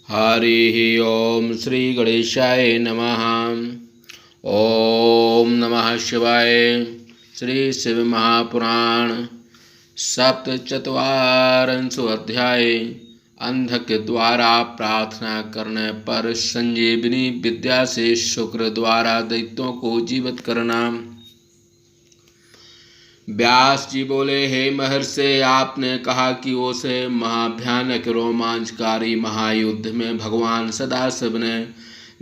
हरि ओम श्री गणेशाय नमः। ओम नमः शिवाय। श्री शिव महापुराण सप्तचत्वारिंशो अध्याय। अंधक द्वारा प्रार्थना करने पर संजीवनी विद्या से शुक्र द्वारा दैत्यों को जीवित करना। व्यास जी बोले, हे महर्षि, आपने कहा कि उसे महाभयानक रोमांचकारी महायुद्ध में भगवान सदाशिव ने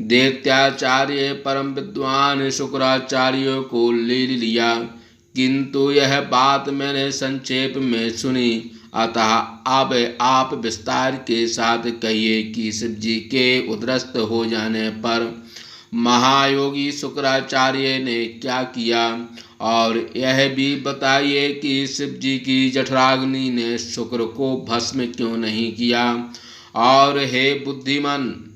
दैत्याचार्य परम विद्वान शुक्राचार्य को ले लिया, किंतु यह बात मैंने संक्षेप में सुनी, अतः अब आप विस्तार के साथ कहिए कि शिव जी के उद्रस्त हो जाने पर महायोगी शुक्राचार्य ने क्या किया, और यह भी बताइए कि शिव जी की जठराग्नि ने शुक्र को भस्म क्यों नहीं किया। और हे बुद्धिमान,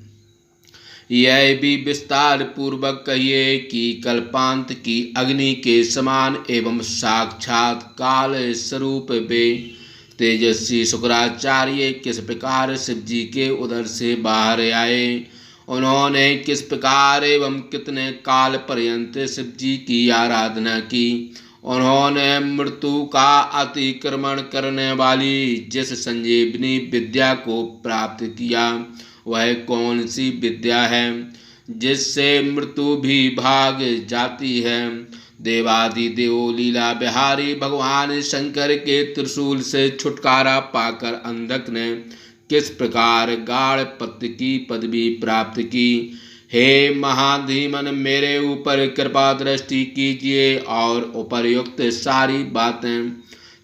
यह भी विस्तार पूर्वक कहिए कि कल्पांत की अग्नि के समान एवं साक्षात काल स्वरूप वे तेजस्वी शुक्राचार्य किस प्रकार शिव जी के उदर से बाहर आए, उन्होंने किस प्रकार एवं कितने काल पर्यंत शिव जी की आराधना की, उन्होंने मृत्यु का अतिक्रमण करने वाली जिस संजीवनी विद्या को प्राप्त किया, वह कौन सी विद्या है जिससे मृत्यु भी भाग जाती है। देवादिदेव लीला बिहारी भगवान शंकर के त्रिशूल से छुटकारा पाकर अंधक ने किस प्रकार गाढ़पत्य की पदवी प्राप्त की। हे महाधीमन, मेरे ऊपर कृपा दृष्टि कीजिए और उपर्युक्त सारी बातें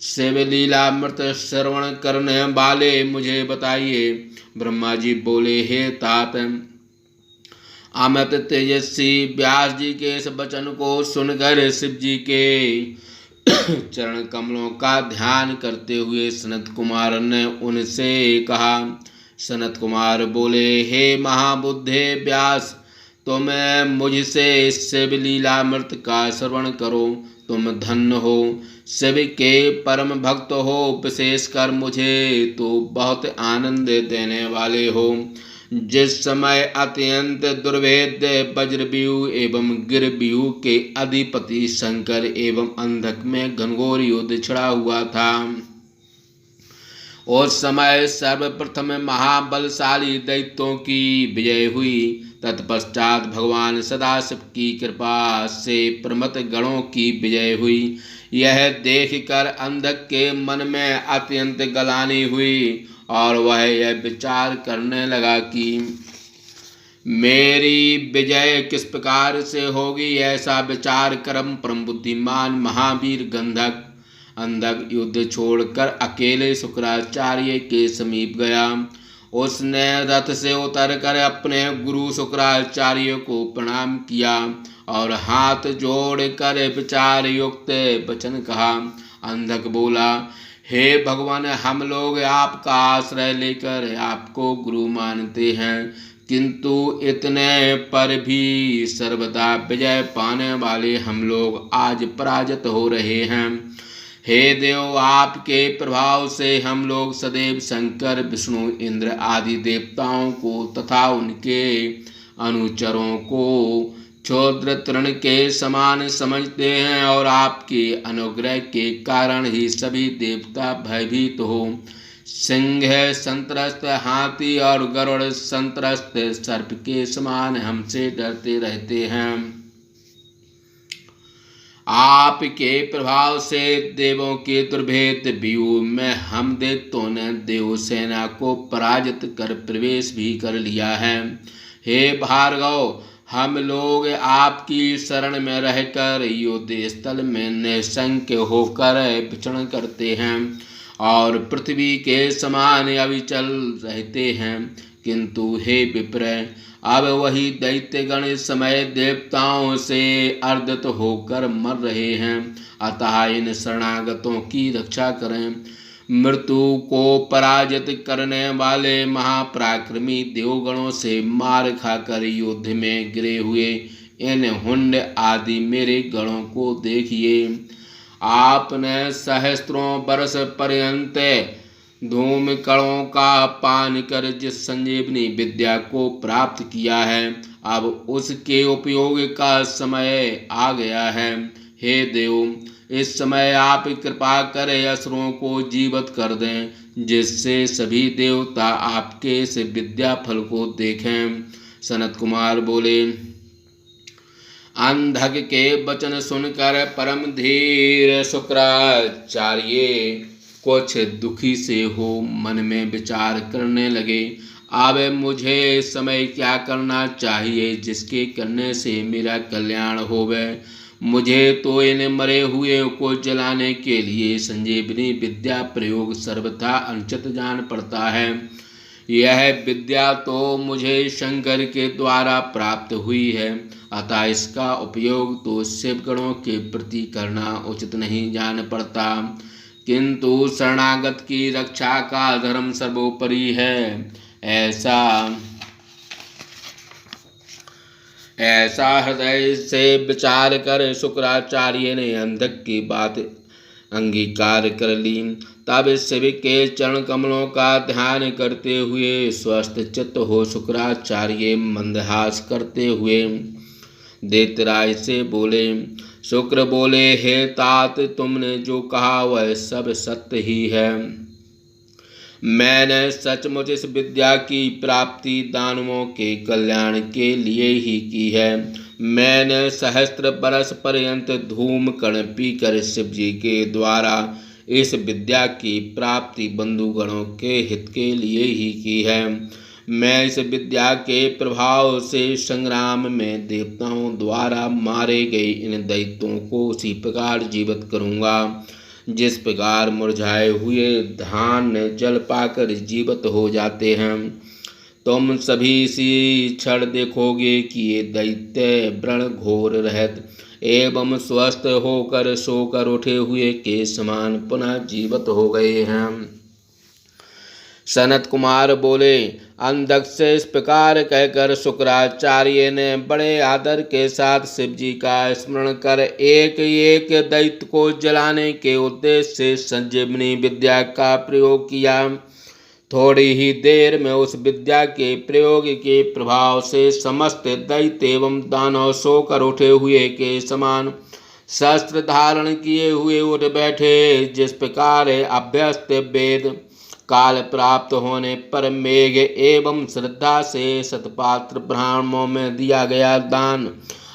शिवलीलामृत श्रवण करने वाले मुझे बताइए। ब्रह्मा जी बोले, हे तात, अमित तेजस्वी व्यास जी के इस वचन को सुनकर शिव जी के चरण कमलों का ध्यान करते हुए सनत कुमार ने उनसे कहा। सनत कुमार बोले, हे महाबुद्धे व्यास, तुम मुझसे शिव लीलामृत का श्रवण करो, तुम धन्य हो, शिव के परम भक्त हो, विशेषकर मुझे तो बहुत आनंद देने वाले हो। जिस समय अत्यंत दुर्भेद्य वज्रव्यूह एवं गिरव्यूह के अधिपति शंकर एवं अंधक में घनघोर युद्ध छिड़ा हुआ था, उस समय सर्वप्रथम महाबलशाली दैत्यों की विजय हुई। तत्पश्चात भगवान सदाशिव की कृपा से प्रमथ गणों की विजय हुई। यह देखकर अंधक के मन में अत्यंत ग्लानि हुई और वह यह विचार करने लगा कि मेरी विजय किस प्रकार से होगी। ऐसा विचार करम परम बुद्धिमान महावीर अंधक युद्ध छोड़कर अकेले शुक्राचार्य के समीप गया। उसने रथ से उतरकर अपने गुरु शुक्राचार्य को प्रणाम किया और हाथ जोड़कर विचार युक्त वचन कहा। अंधक बोला, हे भगवान, हम लोग आपका आश्रय लेकर आपको गुरु मानते हैं, किंतु इतने पर भी सर्वदा विजय पाने वाले हम लोग आज पराजित हो रहे हैं। हे देव, आपके प्रभाव से हम लोग सदैव शंकर, विष्णु, इंद्र आदि देवताओं को तथा उनके अनुचरों को क्षुद्र तृण के समान समझते हैं, और आपके अनुग्रह के कारण ही सभी देवता भयभीत हो। सिंह संत्रस्त हाथी और गरुड़ संत्रस्त सर्प के समान हमसे डरते रहते हैं। आपके प्रभाव से देवों के दुर्भेद्य व्यूह में हम दैत्यों ने देवसेना को पराजित कर प्रवेश भी कर लिया है। हे भार्गव, हम लोग आपकी शरण में रहकर युद्ध स्थल में निशंक होकर विचरण करते हैं और पृथ्वी के समान अविचल रहते हैं, किंतु हे विप्र, अब वही दैत्यगण इस समय देवताओं से अर्दित होकर मर रहे हैं, अतः इन शरणागतों की रक्षा करें। मृत्यु को पराजित करने वाले महापराक्रमी देवगणों से मार खाकर युद्ध में गिरे हुए इन हुंड आदि मेरे गणों को देखिए। आपने सहस्त्रों वर्ष पर्यंत धूम कणों का पान कर जिस संजीवनी विद्या को प्राप्त किया है, अब उसके उपयोग का समय आ गया है। हे देव, इस समय आप कृपा कर असुरों को जीवित कर दें, जिससे सभी देवता आपके इस विद्या फल को देखें। सनत कुमार बोले, अंधक के वचन सुनकर परम धीर शुक्राचार्य कुछ दुखी से हो मन में विचार करने लगे। अब मुझे इस समय क्या करना चाहिए जिसके करने से मेरा कल्याण होवे। मुझे तो इन मरे हुए को जलाने के लिए संजीवनी विद्या प्रयोग सर्वथा अनुचित जान पड़ता है। यह विद्या तो मुझे शंकर के द्वारा प्राप्त हुई है, अतः इसका उपयोग तो शिवगणों के प्रति करना उचित नहीं जान पड़ता, किंतु शरणागत की रक्षा का धर्म सर्वोपरि है। ऐसा हृदय से विचार कर शुक्राचार्य ने अंधक की बात अंगीकार कर ली। तब शिव के चरण कमलों का ध्यान करते हुए स्वस्थ चित्त हो शुक्राचार्य मंदहास करते हुए दैत्यराज से बोले। शुक्र बोले, हे तात, तुमने जो कहा वह सब सत्य ही है। मैंने सचमुच इस विद्या की प्राप्ति दानवों के कल्याण के लिए ही की है। मैंने सहस्त्र बरस पर्यंत धूम कण पीकर शिव जी के द्वारा इस विद्या की प्राप्ति बंधुगणों के हित के लिए ही की है। मैं इस विद्या के प्रभाव से संग्राम में देवताओं द्वारा मारे गए इन दैत्यों को उसी प्रकार जीवित करूँगा जिस प्रकार मुरझाए हुए धान जल पाकर जीवित हो जाते हैं। तुम सभी इसी क्षण देखोगे कि ये दैत्य व्रण घोर रहत एवं स्वस्थ होकर सोकर उठे हुए के समान पुनः जीवित हो गए हैं। सनत कुमार बोले, अंधक से इस प्रकार कहकर शुक्राचार्य ने बड़े आदर के साथ शिव जी का स्मरण कर एक एक दैत्य को जलाने के उद्देश्य से संजीवनी विद्या का प्रयोग किया। थोड़ी ही देर में उस विद्या के प्रयोग के प्रभाव से समस्त दैत्य एवं दानव सोकर उठे हुए के समान शस्त्र धारण किए हुए उठ बैठे। जिस प्रकार अभ्यस्त वेद काल प्राप्त होने पर मेघ एवं श्रद्धा से सतपात्र ब्राह्मणों में दिया गया दान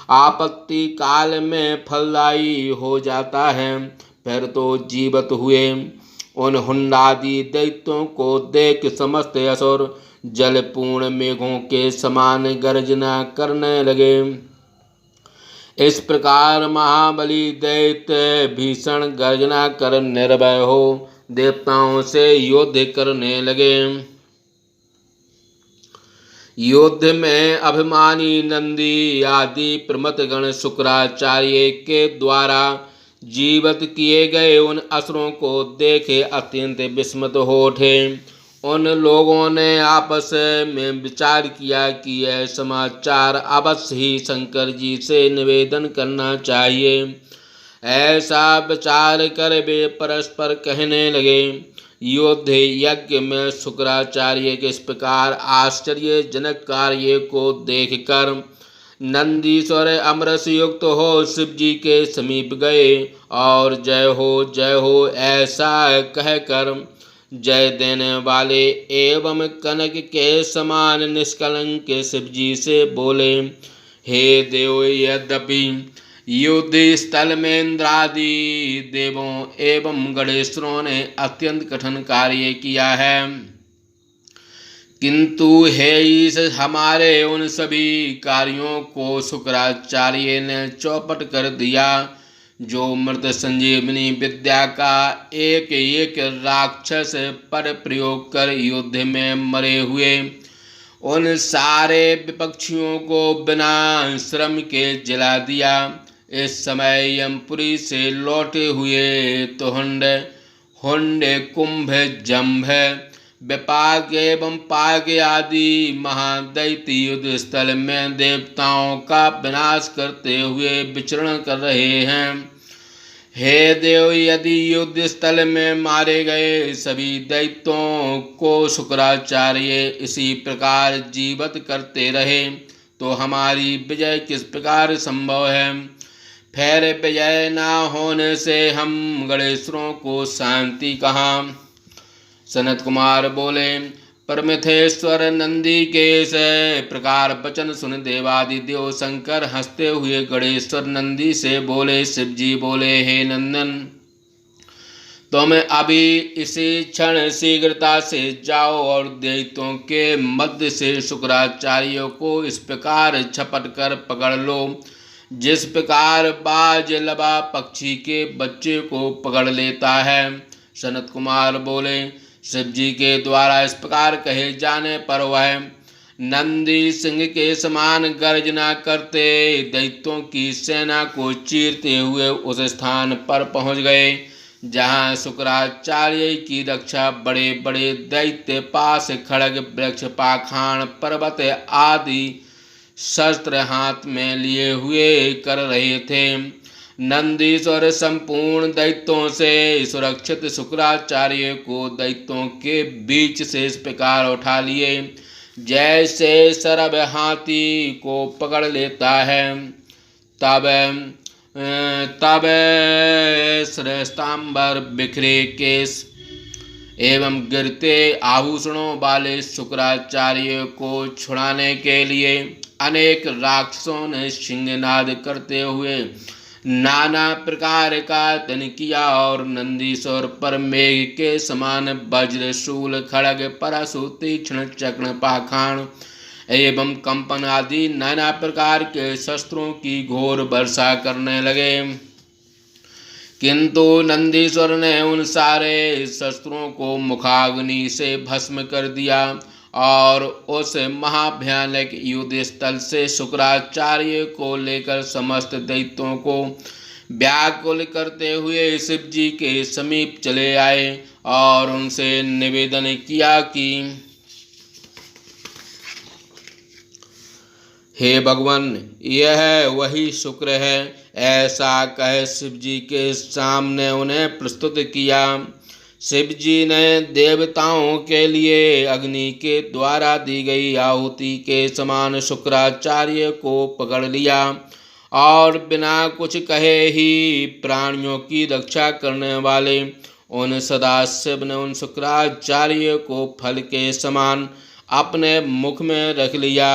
आपत्ति काल में फलदायी हो जाता है, फिर तो जीवित हुए उन हुंडादि दैत्यों को देख समस्त असुर जलपूर्ण मेघों के समान गर्जना करने लगे। इस प्रकार महाबली दैत्य भीषण गर्जना कर निर्भय हो देवताओं से युद्ध करने लगे। युद्ध में अभिमानी नंदी आदि प्रमथ गण शुक्राचार्य के द्वारा जीवित किए गए उन असुरों को देखे अत्यंत विस्मित हो उठे। उन लोगों ने आपस में विचार किया कि यह समाचार अवश्य ही शंकर जी से निवेदन करना चाहिए। ऐसा विचार कर वे परस्पर कहने लगे। युद्ध यज्ञ में शुक्राचार्य के इस प्रकार आश्चर्यजनक कार्य को देखकर नंदीश्वर अमरस युक्त हो शिव जी के समीप गए और जय हो ऐसा कहकर जय देने वाले एवं कनक के समान निष्कलंक शिव जी से बोले, हे देव, यद्यपि युद्ध स्थल में इंद्रादि देवों एवं गणेश्वरों ने अत्यंत कठिन कार्य किया है, किंतु हे ईश, हमारे उन सभी कार्यों को शुक्राचार्य ने चौपट कर दिया। जो मृत संजीवनी विद्या का एक एक राक्षस पर प्रयोग कर युद्ध में मरे हुए उन सारे विपक्षियों को बिना श्रम के जला दिया। इस समय यमपुरी से लौटे हुए तुहुंड हुंड कुंभ जंभ विपाक एवं पाक आदि महादैत्य युद्ध स्थल में देवताओं का विनाश करते हुए विचरण कर रहे हैं। हे देव, यदि युद्ध स्थल में मारे गए सभी दैत्यों को शुक्राचार्य इसी प्रकार जीवित करते रहे तो हमारी विजय किस प्रकार संभव है। फिर विजय न होने से हम गणेश्वरों को शांति कहाँ। सनत कुमार बोले, परमेश्वर नंदी के इस प्रकार वचन सुन देवादिदेव शंकर हंसते हुए गणेश्वर नंदी से बोले। शिव जी बोले, हे नंदन, तुम अभी इसी क्षण शीघ्रता से जाओ और दैत्यों के मध्य से शुक्राचार्य को इस प्रकार झपट कर पकड़ लो जिस प्रकार बाज लबा पक्षी के बच्चे को पकड़ लेता है। सनत कुमार बोले, शिव जी के द्वारा इस प्रकार कहे जाने पर वह नंदी सिंह के समान गर्जना करते दैत्यों की सेना को चीरते हुए उस स्थान पर पहुंच गए जहां शुक्राचार्य की रक्षा बड़े बड़े दैत्य पास खड़ग वृक्ष पाखान पर्वत आदि शस्त्र हाथ में लिए हुए कर रहे थे। नंदीश्वर संपूर्ण दैत्यों से सुरक्षित शुक्राचार्य को दैत्यों के बीच से इस प्रकार उठा लिए जैसे सरब हाथी को पकड़ लेता है। तब श्रेष्ठांबर बिखरे केस एवं गिरते आभूषणों वाले शुक्राचार्य को छुड़ाने के लिए अनेक राक्षसों ने सिंहनाद करते हुए नाना प्रकार का तन किया और नंदीश्वर पर मेघ के समान वज्र शूल खड़ग परशु तीक्ष्ण चक्र पाखाण एवं कंपन आदि नाना प्रकार के शस्त्रों की घोर वर्षा करने लगे। किंतु नंदीश्वर ने उन सारे शस्त्रों को मुखाग्नि से भस्म कर दिया और उस महाभयानक युद्ध स्थल से शुक्राचार्य को लेकर समस्त दैत्यों को व्याकुल करते हुए शिव जी के समीप चले आए और उनसे निवेदन किया कि हे भगवान, यह वही शुक्र है। ऐसा कह शिव जी के सामने उन्हें प्रस्तुत किया। शिव जी ने देवताओं के लिए अग्नि के द्वारा दी गई आहुति के समान शुक्राचार्य को पकड़ लिया और बिना कुछ कहे ही प्राणियों की रक्षा करने वाले उन सदाशिव ने उन शुक्राचार्य को फल के समान अपने मुख में रख लिया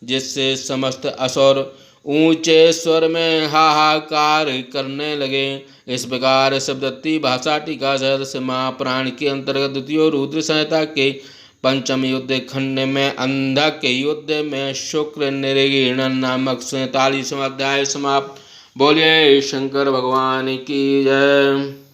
जिससे समस्त असुर ऊंचे स्वर में हाहाकार करने लगे। इस प्रकार शब्दत्ती भाषा टीका सदस्य महापुराण के अंतर्गत द्वितीय रुद्र संहिता के पंचम युद्ध खंड में अंधक युद्ध में शुक्र निर्गीण नामक 47वां अध्याय समाप्त। बोलिए शंकर भगवान की जय।